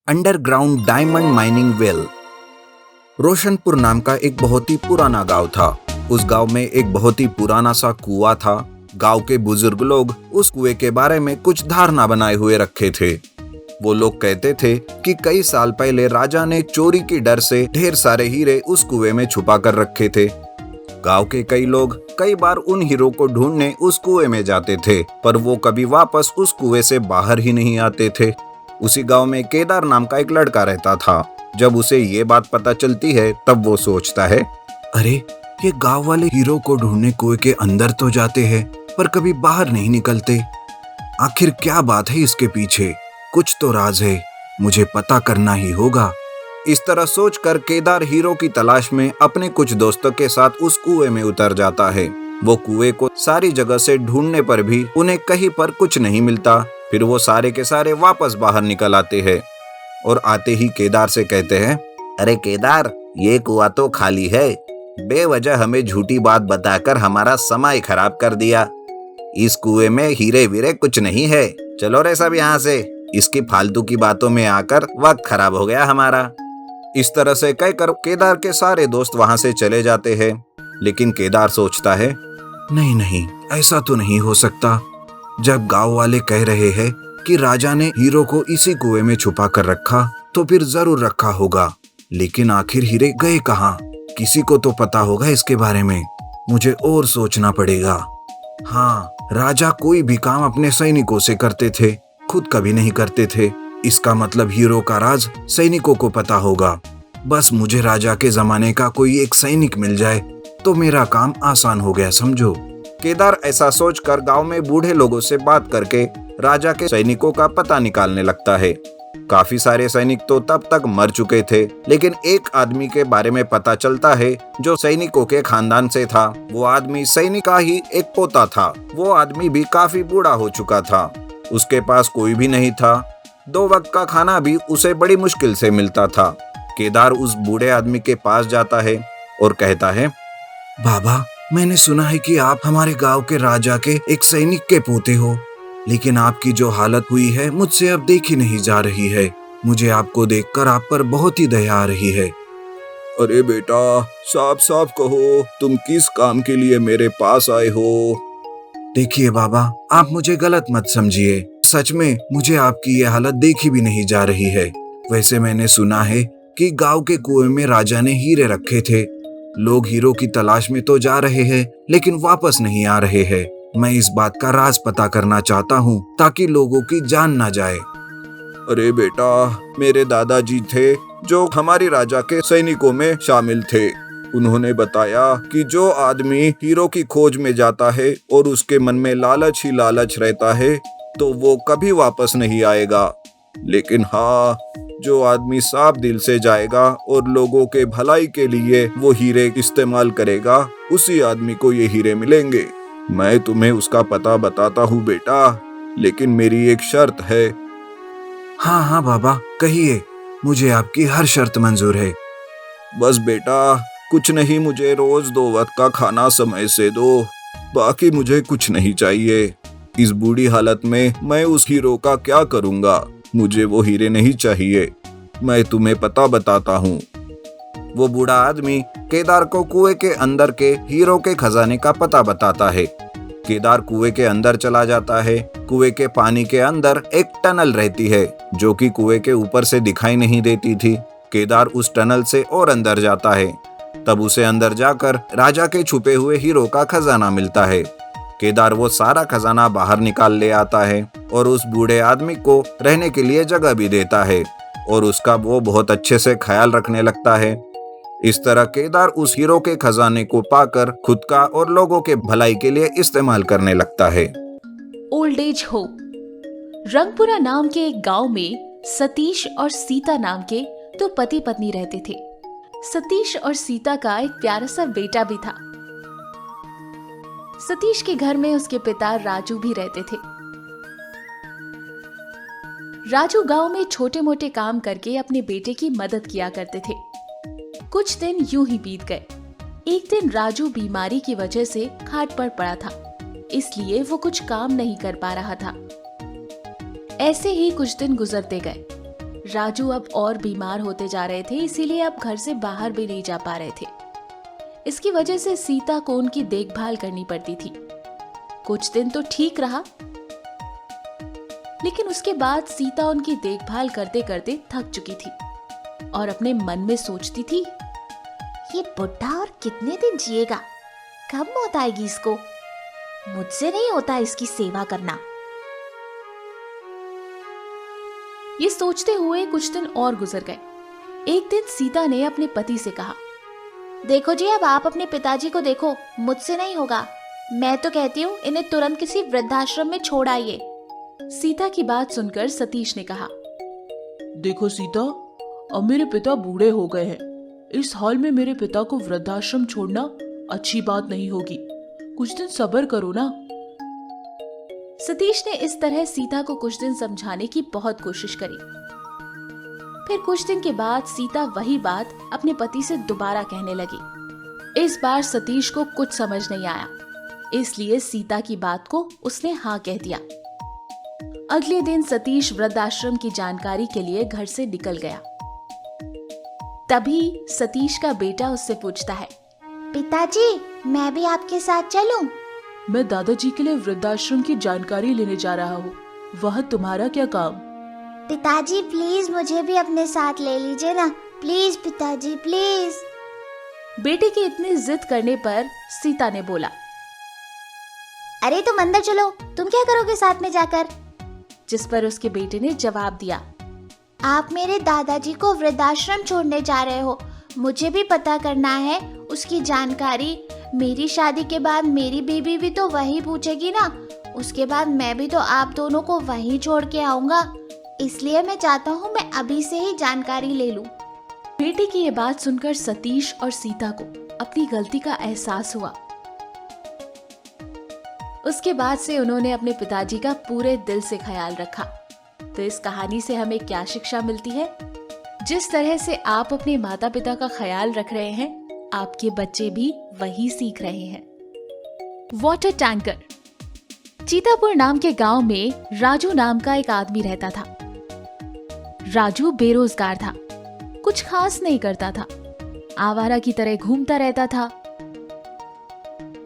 Underground diamond mining well. Roshanpur नाम का एक बहुत ही पुराना गांव था। उस गांव में एक बहुत ही पुराना सा कुआं था। गांव के बुजुर्ग लोग उस कुएं के बारे में कुछ धारणा बनाए हुए रखे थे। वो लोग कहते थे कि कई साल पहले राजा ने चोरी की डर से ढेर सारे हीरे उस कुएं में छुपा कर रखे थे। गांव के कई लोग कई बार उन हीरो को ढूंढने उस कुएं में जाते थे, पर वो कभी वापस उस कुएं से बाहर ही नहीं आते थे। उसी गांव में केदार नाम का एक लड़का रहता था। जब उसे ये बात पता चलती है तब वो सोचता है, अरे ये गांव वाले हीरो को ढूंढने कुएं के अंदर तो जाते हैं पर कभी बाहर नहीं निकलते। आखिर क्या बात है इसके पीछे? कुछ तो राज है, मुझे पता करना ही होगा। इस तरह सोचकर केदार हीरो की तलाश में अपने कुछ दोस्तों के साथ उस कुएं में उतर जाता है। वो कुएं को सारी जगह से ढूंढने पर भी उन्हें कहीं पर कुछ नहीं मिलता। फिर वो सारे के सारे वापस बाहर निकल आते हैं और आते ही केदार से कहते हैं, अरे केदार, ये कुआं तो खाली है। बेवजह हमें झूठी बात बताकर हमारा समय खराब कर दिया। इस कुएं में हीरे वीरे कुछ नहीं है। चलो रे सब यहाँ से। इसकी फालतू की बातों में आकर वक्त खराब हो गया हमारा। इस तरह से कहकर केदार के सारे दोस्त वहां से चले जाते हैं। लेकिन केदार सोचता है, नहीं नहीं, ऐसा तो नहीं हो सकता। जब गांव वाले कह रहे हैं कि राजा ने हीरो को इसी कुएं में छुपा कर रखा, तो फिर जरूर रखा होगा। लेकिन आखिर हीरे गए कहाँ? किसी को तो पता होगा इसके बारे में। मुझे और सोचना पड़ेगा। हाँ, राजा कोई भी काम अपने सैनिकों से करते थे, खुद कभी नहीं करते थे। इसका मतलब हीरो का राज सैनिकों को पता होगा। बस मुझे राजा के जमाने का कोई एक सैनिक मिल जाए तो मेरा काम आसान हो गया, समझो। केदार ऐसा सोचकर गांव में बूढ़े लोगों से बात करके राजा के सैनिकों का पता निकालने लगता है। काफी सारे सैनिक तो तब तक मर चुके थे, लेकिन एक आदमी के बारे में पता चलता है जो सैनिकों के खानदान से था। वो आदमी सैनिक का ही एक पोता था। वो आदमी भी काफी बूढ़ा हो चुका था। उसके पास कोई भी नहीं था। 2 वक्त का खाना भी उसे बड़ी मुश्किल से मिलता था। केदार उस बूढ़े आदमी के पास जाता है और कहता है, बाबा, मैंने सुना है कि आप हमारे गांव के राजा के एक सैनिक के पोते हो, लेकिन आपकी जो हालत हुई है मुझसे अब देखी नहीं जा रही है। मुझे आपको देखकर आप पर बहुत ही दया आ रही है। अरे बेटा, साफ साफ कहो, तुम किस काम के लिए मेरे पास आए हो? देखिए बाबा, आप मुझे गलत मत समझिए। सच में मुझे आपकी ये हालत देखी भी नहीं जा रही है। वैसे मैंने सुना है कि गांव के कुएं में राजा ने हीरे रखे थे। लोग हीरो की तलाश में तो जा रहे हैं, लेकिन वापस नहीं आ रहे हैं। मैं इस बात का राज पता करना चाहता हूँ ताकि लोगों की जान ना जाए। अरे बेटा, मेरे दादाजी थे जो हमारी राजा के सैनिकों में शामिल थे। उन्होंने बताया कि जो आदमी हीरो की खोज में जाता है और उसके मन में लालच ही लालच रहता है, तो वो कभी वापस नहीं आएगा। लेकिन हाँ, जो आदमी साफ दिल से जाएगा और लोगों के भलाई के लिए वो हीरे इस्तेमाल करेगा, उसी आदमी को ये हीरे मिलेंगे। मैं तुम्हें उसका पता बताता हूँ बेटा, लेकिन मेरी एक शर्त है। हाँ हाँ बाबा, कहिए, मुझे आपकी हर शर्त मंजूर है। बस बेटा, कुछ नहीं, मुझे रोज 2 वक्त का खाना समय से दो। बाकी मुझे कुछ नहीं चाहिए। इस बूढ़ी हालत में मैं उस हीरो का क्या करूँगा? मुझे वो हीरे नहीं चाहिए। मैं तुम्हें पता बताता हूँ। वो बूढ़ा आदमी केदार को कुएं के अंदर के हीरो के खजाने का पता बताता है। केदार कुएं के अंदर चला जाता है। कुएं के पानी के अंदर एक टनल रहती है जो कि कुएं के ऊपर से दिखाई नहीं देती थी। केदार उस टनल से और अंदर जाता है। तब उसे अंदर जाकर राजा के छुपे हुए हीरो का खजाना मिलता है। केदार वो सारा खजाना बाहर निकाल ले आता है और उस बूढ़े आदमी को रहने के लिए जगह भी देता है और उसका वो बहुत अच्छे से ख्याल रखने लगता है। इस तरह केदार उस हीरो के खजाने को पाकर खुद का और लोगों के भलाई के लिए इस्तेमाल करने लगता है। Old age home. रंगपुरा नाम के एक गांव में सतीश और सीता नाम के 2 पति पत्नी रहते थे। सतीश और सीता का एक प्यारा सा बेटा भी था। सतीश के घर में उसके पिता राजू भी रहते थे। राजू गांव में छोटे मोटे काम करके अपने बेटे की मदद किया करते थे। कुछ दिन यूं ही बीत गए। एक दिन राजू बीमारी की वजह से खाट पर पड़ा था, इसलिए वो कुछ काम नहीं कर पा रहा था। ऐसे ही कुछ दिन गुजरते गए। राजू अब और बीमार होते जा रहे थे, इसीलिए अब घर से बाहर भी नहीं जा पा रहे थे। इसकी वजह से सीता को उनकी देखभाल करनी पड़ती थी। कुछ दिन तो ठीक रहा, लेकिन उसके बाद सीता उनकी देखभाल करते करते थक चुकी थी और अपने मन में सोचती थी, ये बुढ़ा और कितने दिन जिएगा, कब मौत आएगी इसको, मुझसे नहीं होता इसकी सेवा करना। ये सोचते हुए कुछ दिन और गुजर गए। एक दिन सीता ने अपने पति से कहा, देखो जी, अब आप अपने पिताजी को देखो, मुझसे नहीं होगा। मैं तो कहती हूँ इन्हें तुरंत किसी वृद्धाश्रम में छोड़ आइए। सीता की बात सुनकर सतीश ने कहा, देखो सीता, अब मेरे पिता बूढ़े हो गए हैं। इस हाल में मेरे पिता को वृद्धाश्रम छोड़ना अच्छी बात नहीं होगी। कुछ दिन सब्र करो ना। सतीश ने इस तरह सीता को कुछ दिन समझाने की बहुत कोशिश करी। फिर कुछ दिन के बाद सीता वही बात अपने पति से दोबारा कहने लगी। इस बार सतीश को कुछ समझ नहीं आया, इसलिए सीता की बात को उसने हाँ कह दिया। अगले दिन सतीश वृद्धाश्रम की जानकारी के लिए घर से निकल गया। तभी सतीश का बेटा उससे पूछता है, पिताजी, मैं भी आपके साथ चलूं? मैं दादाजी के लिए वृद्धाश्रम की जानकारी लेने जा रहा हूँ, वह तुम्हारा क्या काम? पिताजी प्लीज मुझे भी अपने साथ ले लीजिए ना, प्लीज पिताजी प्लीज। बेटे के इतनी जिद करने पर सीता ने बोला, अरे तुम अंदर चलो, तुम क्या करोगे साथ में जाकर? जिस पर उसके बेटे ने जवाब दिया, आप मेरे दादाजी को वृद्धाश्रम छोड़ने जा रहे हो, मुझे भी पता करना है उसकी जानकारी। मेरी शादी के बाद मेरी बीबी भी तो वही पूछेगी ना, उसके बाद मैं भी तो आप दोनों को वहीं छोड़ के आऊंगा, इसलिए मैं चाहता हूँ मैं अभी से ही जानकारी ले लूं। बेटे की ये बात सुनकर सतीश और सीता को अपनी गलती का एहसास हुआ। उसके बाद से उन्होंने अपने पिताजी का पूरे दिल से ख्याल रखा। तो इस कहानी से हमें क्या शिक्षा मिलती है? जिस तरह से आप अपने माता पिता का ख्याल रख रहे हैं, आपके बच्चे भी वही सीख रहे हैं। Water tanker. चीतापुर नाम के गांव में राजू नाम का एक आदमी रहता था। राजू बेरोजगार था, कुछ खास नहीं करता था, आवारा की तरह घूमता रहता था।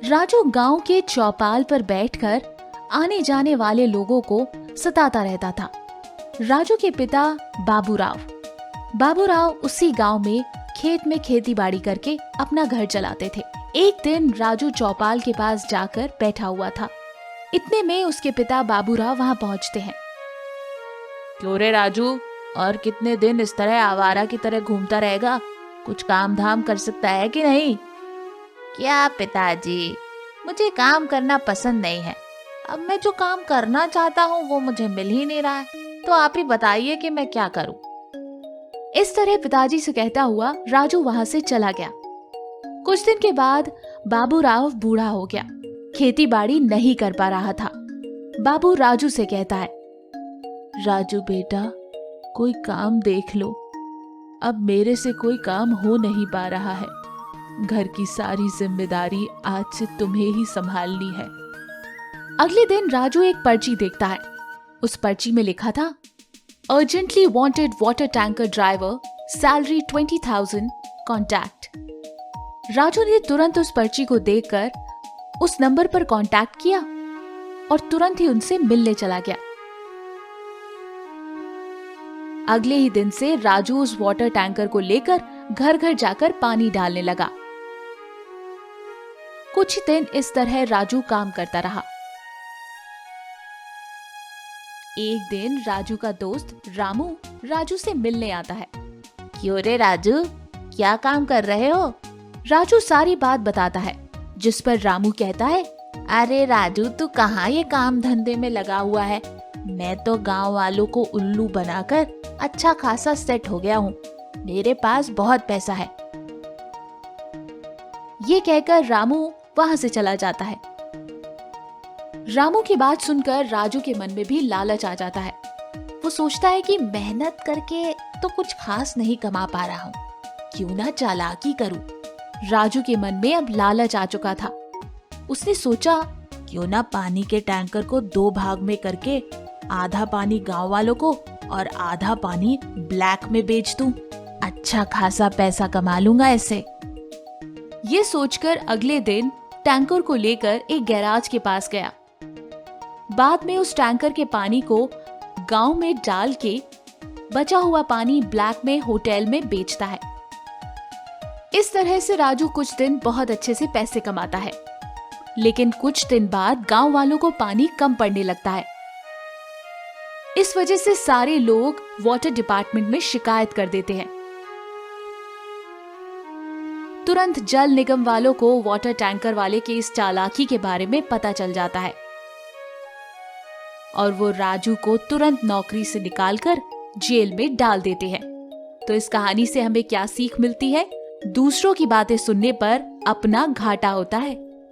राजू गांव के चौपाल पर बैठकर आने जाने वाले लोगों को सताता रहता था। राजू के पिता बाबूराव उसी गांव में खेत में खेती बाड़ी करके अपना घर चलाते थे। एक दिन राजू चौपाल के पास जाकर बैठा हुआ था। इतने में उसके पिता बाबूराव वहां पहुंचते हैं। क्यों रे राजू, और कितने दिन इस तरह आवारा की तरह घूमता रहेगा? कुछ काम धाम कर सकता है कि नहीं? क्या पिताजी, मुझे काम करना पसंद नहीं है। अब मैं जो काम करना चाहता हूँ वो मुझे मिल ही नहीं रहा है, तो आप ही बताइए कि मैं क्या करूँ। इस तरह पिताजी से कहता हुआ राजू वहां से चला गया। कुछ दिन के बाद बाबूराव बूढ़ा हो गया, खेती बाड़ी नहीं कर पा रहा था। बाबू राजू से कहता है, राजू बेटा, कोई काम देख लो, अब मेरे से कोई काम हो नहीं पा रहा है। घर की सारी जिम्मेदारी आज से तुम्हें ही संभालनी है। अगले दिन राजू एक पर्ची देखता है। उस पर्ची में लिखा था, urgently wanted water tanker driver, salary 20,000, contact. Raju ने तुरंत उस पर्ची को देखकर उस नंबर पर कॉन्टैक्ट किया और तुरंत ही उनसे मिलने चला गया। अगले ही दिन से राजू उस वाटर टैंकर को लेकर घर घर जाकर पानी डालने लगा। कुछ दिन इस तरह राजू काम करता रहा। एक दिन राजू का दोस्त रामू राजू से मिलने आता है। क्यों रे राजू, क्या काम कर रहे हो? राजू सारी बात बताता है, जिस पर रामू कहता है, अरे राजू, तू कहाँ ये काम धंधे में लगा हुआ है? मैं तो गांव वालों को उल्लू बनाकर अच्छा खासा सेट हो गया हूँ, मेरे पास बहुत पैसा है। ये कहकर रामू वहां से चला जाता है। रामू की बात सुनकर राजू के मन में भी लालच आ जाता है। वो सोचता है कि मेहनत करके तो कुछ खास नहीं कमा पा रहा हूँ, क्यों ना चालाकी करूं। राजू के मन में अब लालच आ चुका था। उसने सोचा, क्यों ना पानी के टैंकर को 2 भाग में करके आधा पानी गांव वालों को और आधा पानी ब्लैक में बेच दूं। अच्छा खासा पैसा कमा लूंगा इससे। ये सोचकर अगले दिन टैंकर को लेकर एक गैराज के पास गया। बाद में उस टैंकर के पानी को गांव में डाल के बचा हुआ पानी ब्लैक में होटल में बेचता है। इस तरह से राजू कुछ दिन बहुत अच्छे से पैसे कमाता है, लेकिन कुछ दिन बाद गांव वालों को पानी कम पड़ने लगता है। इस वजह से सारे लोग वाटर डिपार्टमेंट में शिकायत कर देते हैं। तुरंत जल निगम वालों को वाटर टैंकर वाले के इस चालाकी के बारे में पता चल जाता है और वो राजू को तुरंत नौकरी से निकालकर जेल में डाल देते हैं। तो इस कहानी से हमें क्या सीख मिलती है? दूसरों की बातें सुनने पर अपना घाटा होता है।